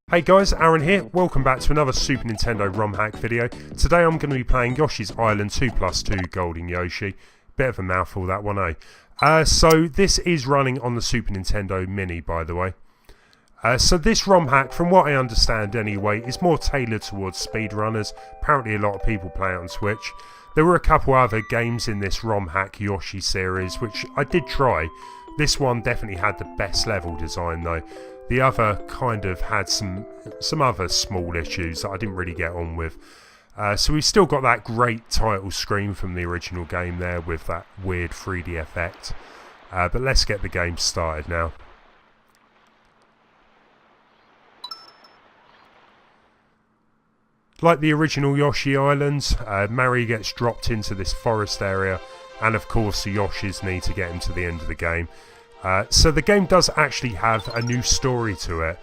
Hey guys, Aaron here. Welcome back to another Super Nintendo ROM Hack video. Today I'm going to be playing Yoshi's Island 2+2 Golden Yoshi. Bit of a mouthful that one, eh? So this is running on the Super Nintendo Mini, by the way. So this ROM hack, from what I understand anyway, is more tailored towards speedrunners. Apparently a lot of people play it on Switch. There were a couple other games in this ROM hack Yoshi series, which I did try. This one definitely had the best level design though. The other kind of had some other small issues that I didn't really get on with. So we've still got that great title screen from the original game there with that weird 3D effect. But let's get the game started now. Like the original Yoshi Island, Mario gets dropped into this forest area, and of course the Yoshis need to get him to the end of the game. So the game does actually have a new story to it,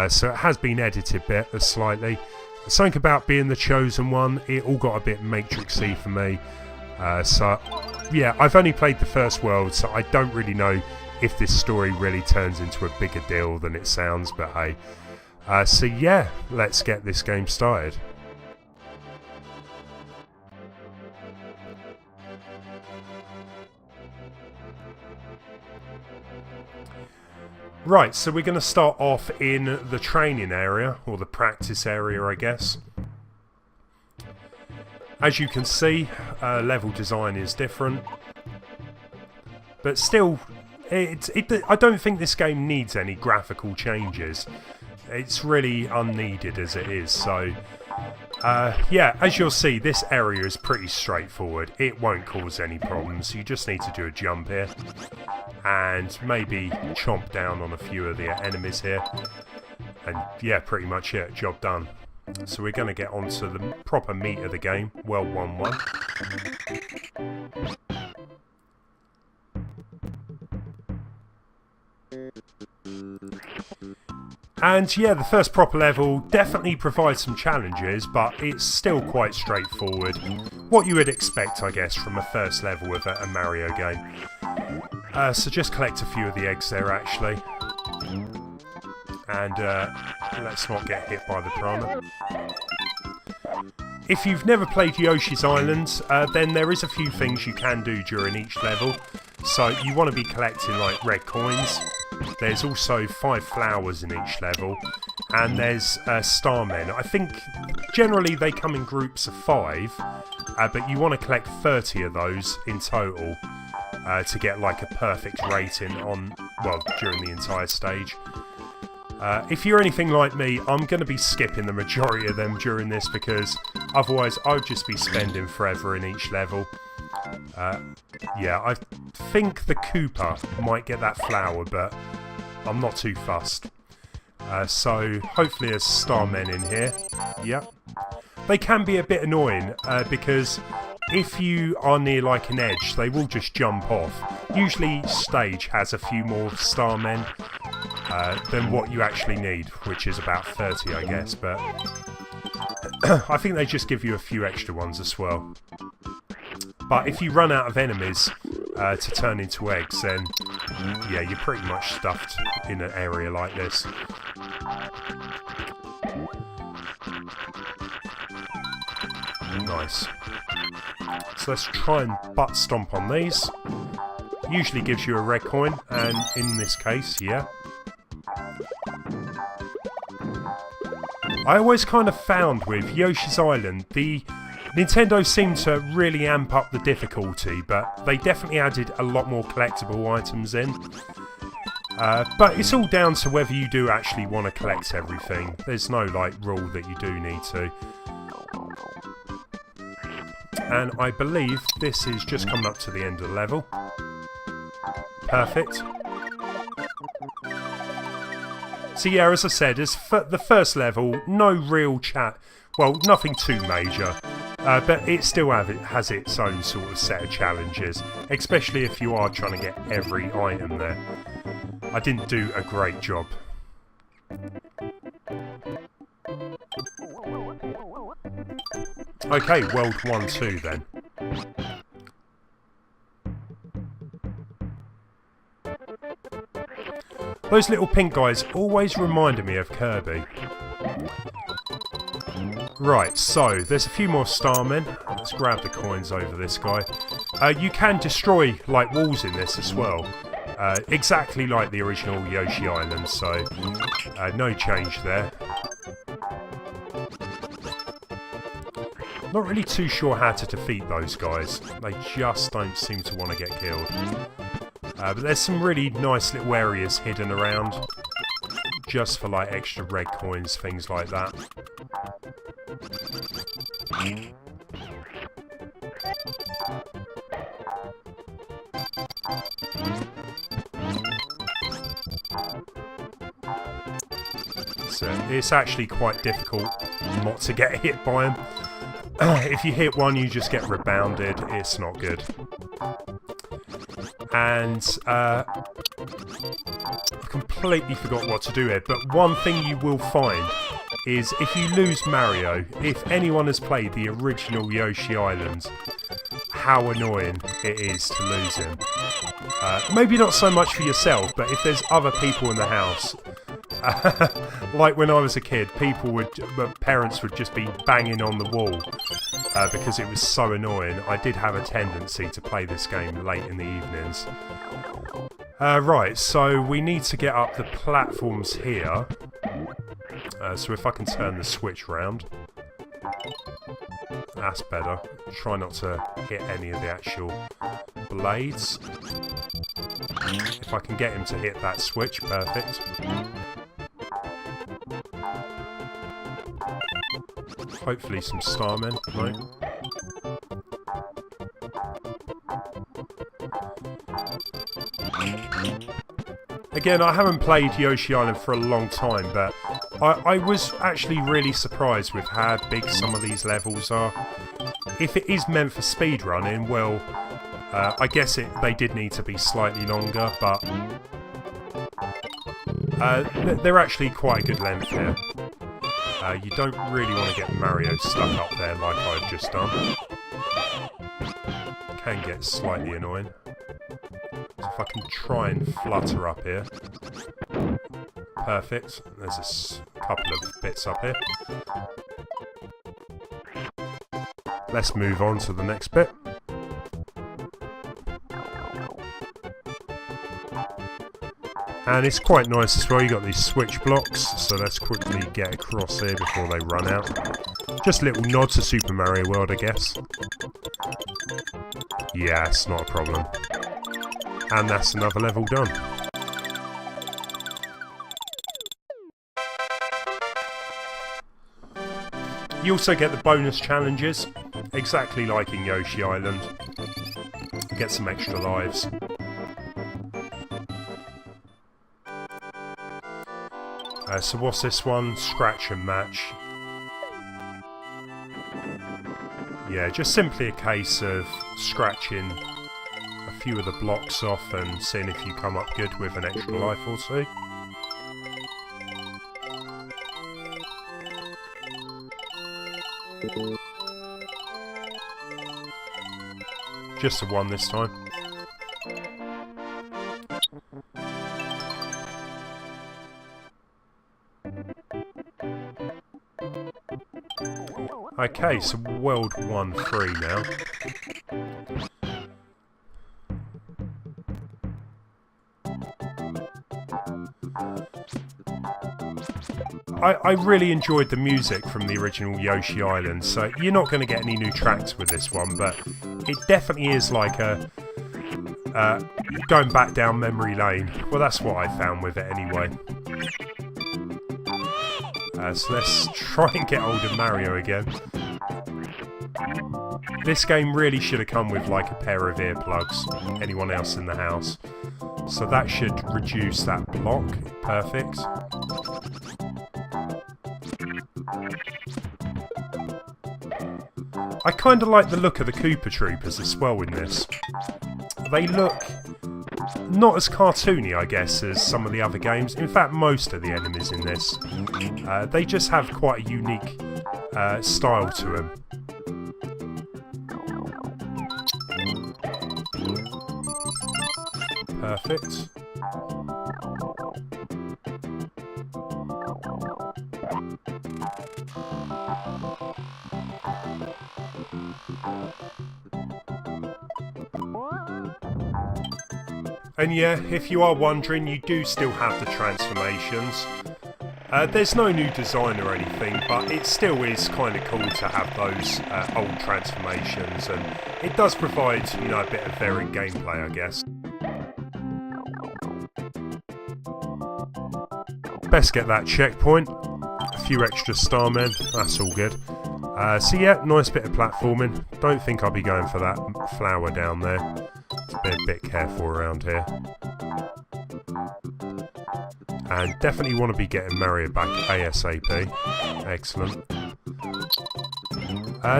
so it has been edited slightly. Something about being the chosen one, it all got a bit Matrix-y for me. So yeah, I've only played the first world, so I don't really know if this story really turns into a bigger deal than it sounds, but hey. So yeah, let's get this game started. Right, so we're going to start off in the training area, or the practice area I guess. As you can see, level design is different. But still, I don't think this game needs any graphical changes. It's really unneeded as it is, so... yeah, as you'll see, this area is pretty straightforward. It won't cause any problems. You just need to do a jump here. And maybe chomp down on a few of the enemies here. And yeah, pretty much it. Job done. So we're going to get on to the proper meat of the game. Well, 1-1. And yeah, the first proper level definitely provides some challenges, but it's still quite straightforward. What you would expect, I guess, from a first level of a Mario game. So just collect a few of the eggs there, actually. And let's not get hit by the piranha. If you've never played Yoshi's Island, then there is a few things you can do during each level. So you want to be collecting like red coins. There's also 5 flowers in each level, and there's starmen. I think generally they come in groups of 5, but you want to collect 30 of those in total to get like a perfect rating on, well, during the entire stage. If you're anything like me, I'm going to be skipping the majority of them during this because otherwise I would just be spending forever in each level. Yeah, I think the Koopa might get that flower, but I'm not too fussed. So hopefully there's starmen in here. Yep. They can be a bit annoying because if you are near like an edge, they will just jump off. Usually each stage has a few more starmen than what you actually need, which is about 30 I guess, but I think they just give you a few extra ones as well. But if you run out of enemies to turn into eggs, then yeah, you're pretty much stuffed in an area like this. Nice. So let's try and butt stomp on these. Usually gives you a red coin, and in this case, yeah. I always kind of found with Yoshi's Island, the Nintendo seemed to really amp up the difficulty, but they definitely added a lot more collectible items in. But it's all down to whether you do actually want to collect everything. There's no like rule that you do need to. And I believe this is just coming up to the end of the level. Perfect. So yeah, as I said, as the first level, no real well, nothing too major. But it still has its own sort of set of challenges, especially if you are trying to get every item there. I didn't do a great job. Okay, World 1-2 then. Those little pink guys always reminded me of Kirby. Right, so there's a few more starmen. Let's grab the coins over this guy. You can destroy like walls in this as well. Exactly like the original Yoshi Island, so no change there. Not really too sure how to defeat those guys. They just don't seem to want to get killed. But there's some really nice little areas hidden around. Just for like extra red coins, things like that. So it's actually quite difficult not to get hit by them. If you hit one, you just get rebounded. It's not good. And I've completely forgot what to do here, but one thing you will find is if you lose Mario, if anyone has played the original Yoshi Island, how annoying it is to lose him. Maybe not so much for yourself, but if there's other people in the house, like when I was a kid, parents would just be banging on the wall because it was so annoying. I did have a tendency to play this game late in the evenings. Right, so we need to get up the platforms here. So if I can turn the switch round. That's better. Try not to hit any of the actual blades. If I can get him to hit that switch, perfect. Hopefully some starmen, no? Again, I haven't played Yoshi Island for a long time, but I was actually really surprised with how big some of these levels are. If it is meant for speedrunning, well, I guess they did need to be slightly longer, but they're actually quite a good length here. You don't really want to get Mario stuck up there like I've just done. Can get slightly annoying. So if I can try and flutter up here. Perfect. There's a couple of bits up here. Let's move on to the next bit. And it's quite nice as well, you got these switch blocks, so let's quickly get across here before they run out. Just a little nod to Super Mario World, I guess. Yeah, it's not a problem. And that's another level done. You also get the bonus challenges, exactly like in Yoshi Island. Get some extra lives. So what's this one? Scratch and match. Yeah, just simply a case of scratching a few of the blocks off and seeing if you come up good with an extra life or two. Just the one this time. Okay, so World 1-3 now. I really enjoyed the music from the original Yoshi Island, so you're not going to get any new tracks with this one, but it definitely is like a going back down memory lane. Well, that's what I found with it anyway. So let's try and get hold of Mario again. This game really should have come with like a pair of earplugs, anyone else in the house. So that should reduce that block. Perfect. I kind of like the look of the Koopa Troopers as well in this. They look not as cartoony, I guess, as some of the other games. In fact, most of the enemies in this. They just have quite a unique style to them. Perfect. And yeah, if you are wondering, you do still have the transformations. There's no new design or anything, but it still is kind of cool to have those old transformations, and it does provide, you know, a bit of varied gameplay, I guess. Best get that checkpoint. A few extra starmen, that's all good. So yeah, nice bit of platforming. Don't think I'll be going for that flower down there. Be a bit careful around here. And definitely want to be getting Mario back ASAP. Excellent.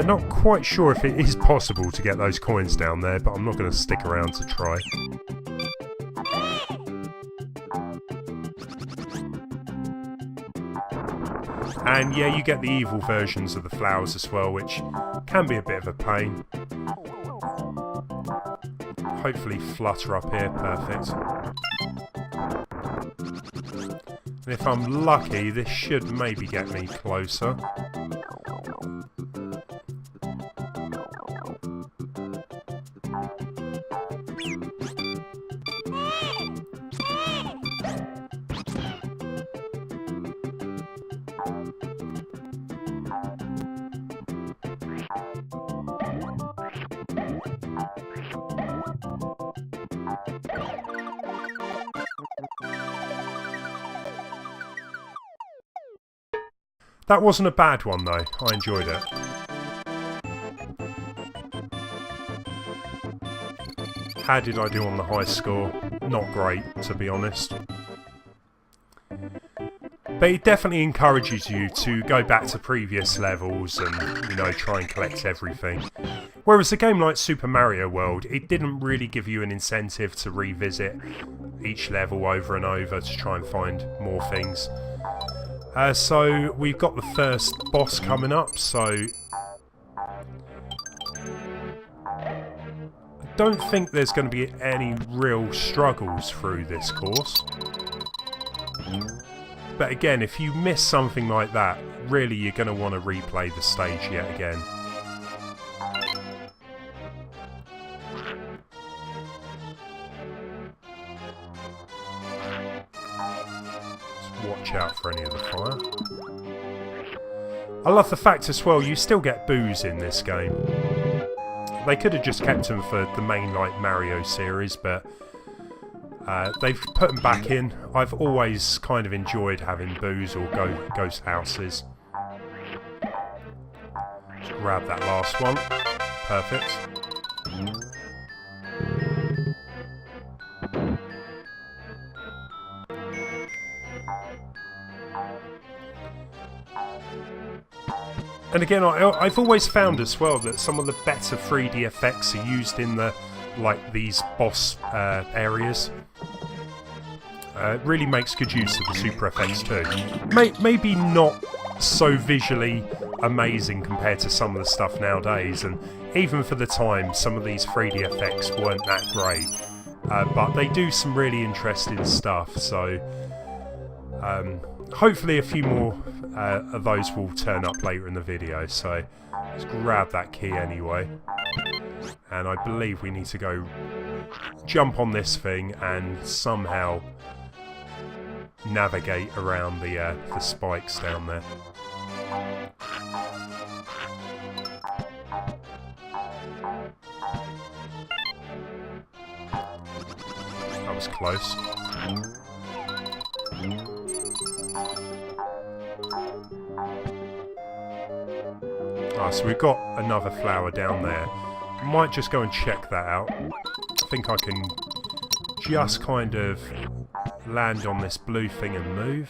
Not quite sure if it is possible to get those coins down there, but I'm not going to stick around to try. And yeah, you get the evil versions of the flowers as well, which can be a bit of a pain. Hopefully flutter up here, perfect. And if I'm lucky, this should maybe get me closer. That wasn't a bad one though, I enjoyed it. How did I do on the high score? Not great, to be honest. But it definitely encourages you to go back to previous levels and, you know, try and collect everything. Whereas a game like Super Mario World, it didn't really give you an incentive to revisit each level over and over to try and find more things. So we've got the first boss coming up, so I don't think there's going to be any real struggles through this course. But again, if you miss something like that, really you're going to want to replay the stage yet again. Watch out for any of the fire. I love the fact as well, you still get boos in this game. They could have just kept them for the main like Mario series, but they've put them back in. I've always kind of enjoyed having boos or ghost houses. Just grab that last one. Perfect. And again, I've always found as well that some of the better 3D effects are used in the, like, these boss areas. It really makes good use of the super effects too. Maybe not so visually amazing compared to some of the stuff nowadays, and even for the time, some of these 3D effects weren't that great. But they do some really interesting stuff, so hopefully a few more of those will turn up later in the video, so let's grab that key anyway. And I believe we need to go jump on this thing and somehow navigate around the spikes down there. That was close. Ah, so we've got another flower down there. Might just go and check that out. I think I can just kind of land on this blue thing and move.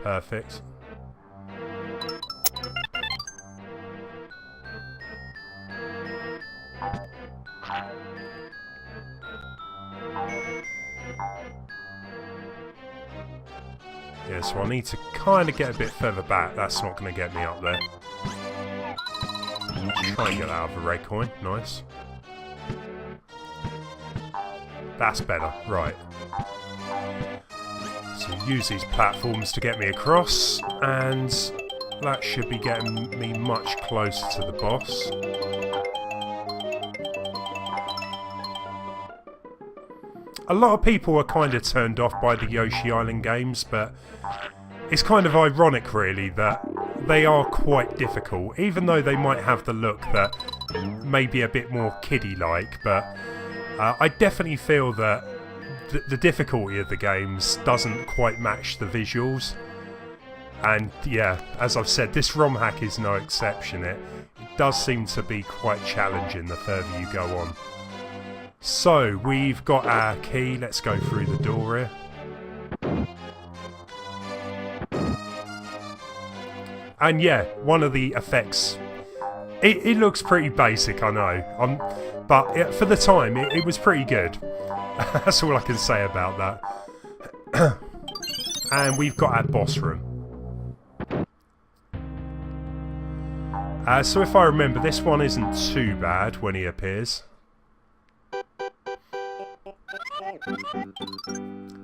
Perfect. Yeah, so I need to kind of get a bit further back. That's not going to get me up there. Try and get out of a red coin. Nice. That's better. Right. So use these platforms to get me across, and that should be getting me much closer to the boss. a lot of people are kind of turned off by the Yoshi Island games, but it's kind of ironic really that they are quite difficult, even though they might have the look that may be a bit more kiddie-like, but I definitely feel that the difficulty of the games doesn't quite match the visuals. And yeah, as I've said, this ROM hack is no exception. It does seem to be quite challenging the further you go on. So, we've got our key. Let's go through the door here. And yeah, one of the effects, it looks pretty basic, I know, but for the time, it was pretty good. That's all I can say about that. And we've got our boss room. So if I remember, this one isn't too bad when he appears.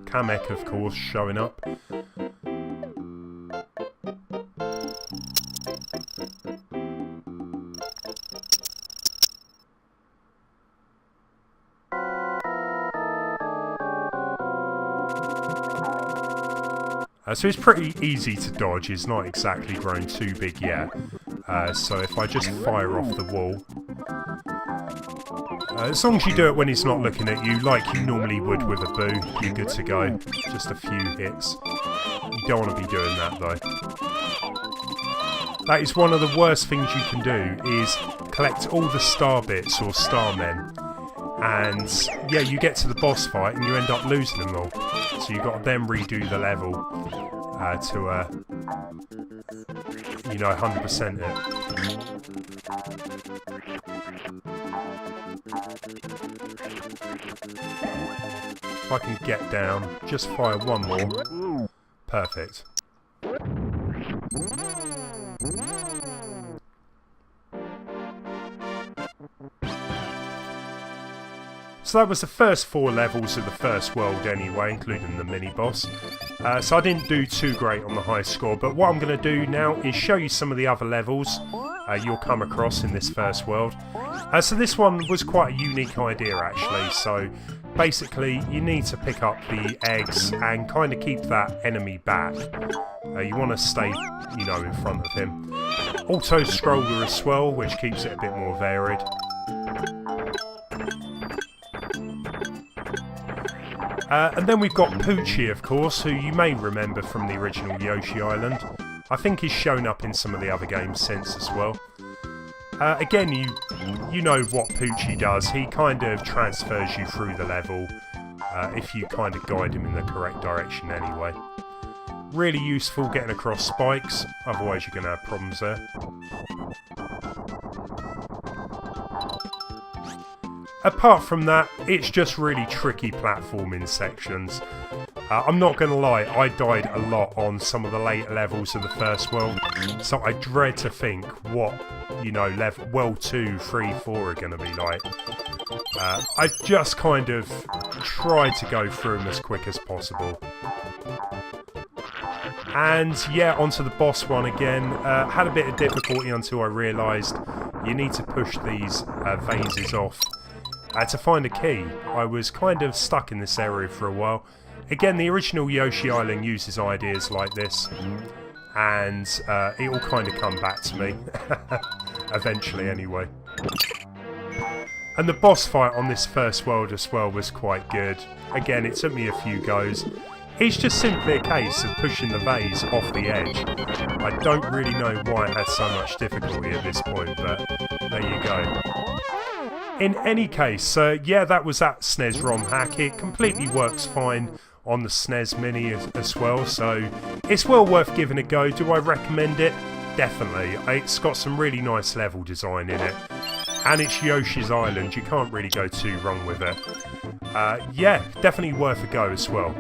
Kamek, of course, showing up. So it's pretty easy to dodge. It's not exactly grown too big yet. So if I just fire off the wall, as long as you do it when he's not looking at you, like you normally would with a boo, you're good to go. Just a few hits. You don't want to be doing that though. That is one of the worst things you can do, is collect all the star bits or star men. And yeah, you get to the boss fight and you end up losing them all. So you've got to then redo the level to, you know, 100% it. If I can get down, just fire one more. Perfect. So that was the first 4 levels of the first world anyway, including the mini-boss. So I didn't do too great on the high score, but what I'm going to do now is show you some of the other levels you'll come across in this first world. So this one was quite a unique idea actually, so basically you need to pick up the eggs and kind of keep that enemy back. You want to stay, you know, in front of him. Auto-scroller as well, which keeps it a bit more varied. And then we've got Poochie, of course, who you may remember from the original Yoshi Island. I think he's shown up in some of the other games since as well. Again, you know what Poochie does. He kind of transfers you through the level if you kind of guide him in the correct direction anyway. Really useful getting across spikes, otherwise you're going to have problems there. Apart from that, it's just really tricky platforming sections. I'm not going to lie, I died a lot on some of the later levels of the first world, so I dread to think what, you know, world 2, 3, 4 are going to be like. I just kind of tried to go through them as quick as possible. And yeah, onto the boss one again. Had a bit of difficulty until I realised you need to push these vases off. To find a key. I was kind of stuck in this area for a while. Again, the original Yoshi Island uses ideas like this, and it will kind of come back to me, eventually anyway. And the boss fight on this first world as well was quite good. Again, it took me a few goes. It's just simply a case of pushing the vase off the edge. I don't really know why I had so much difficulty at this point, but there you go. In any case, yeah, that was that SNES ROM hack. It completely works fine on the SNES Mini as well, so it's well worth giving a go. Do I recommend it? Definitely. It's got some really nice level design in it. And it's Yoshi's Island. You can't really go too wrong with it. Yeah, definitely worth a go as well.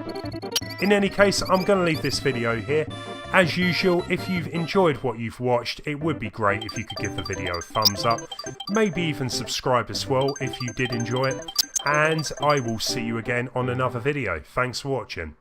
In any case, I'm going to leave this video here. As usual, if you've enjoyed what you've watched, it would be great if you could give the video a thumbs up. Maybe even subscribe as well if you did enjoy it. And I will see you again on another video. Thanks for watching.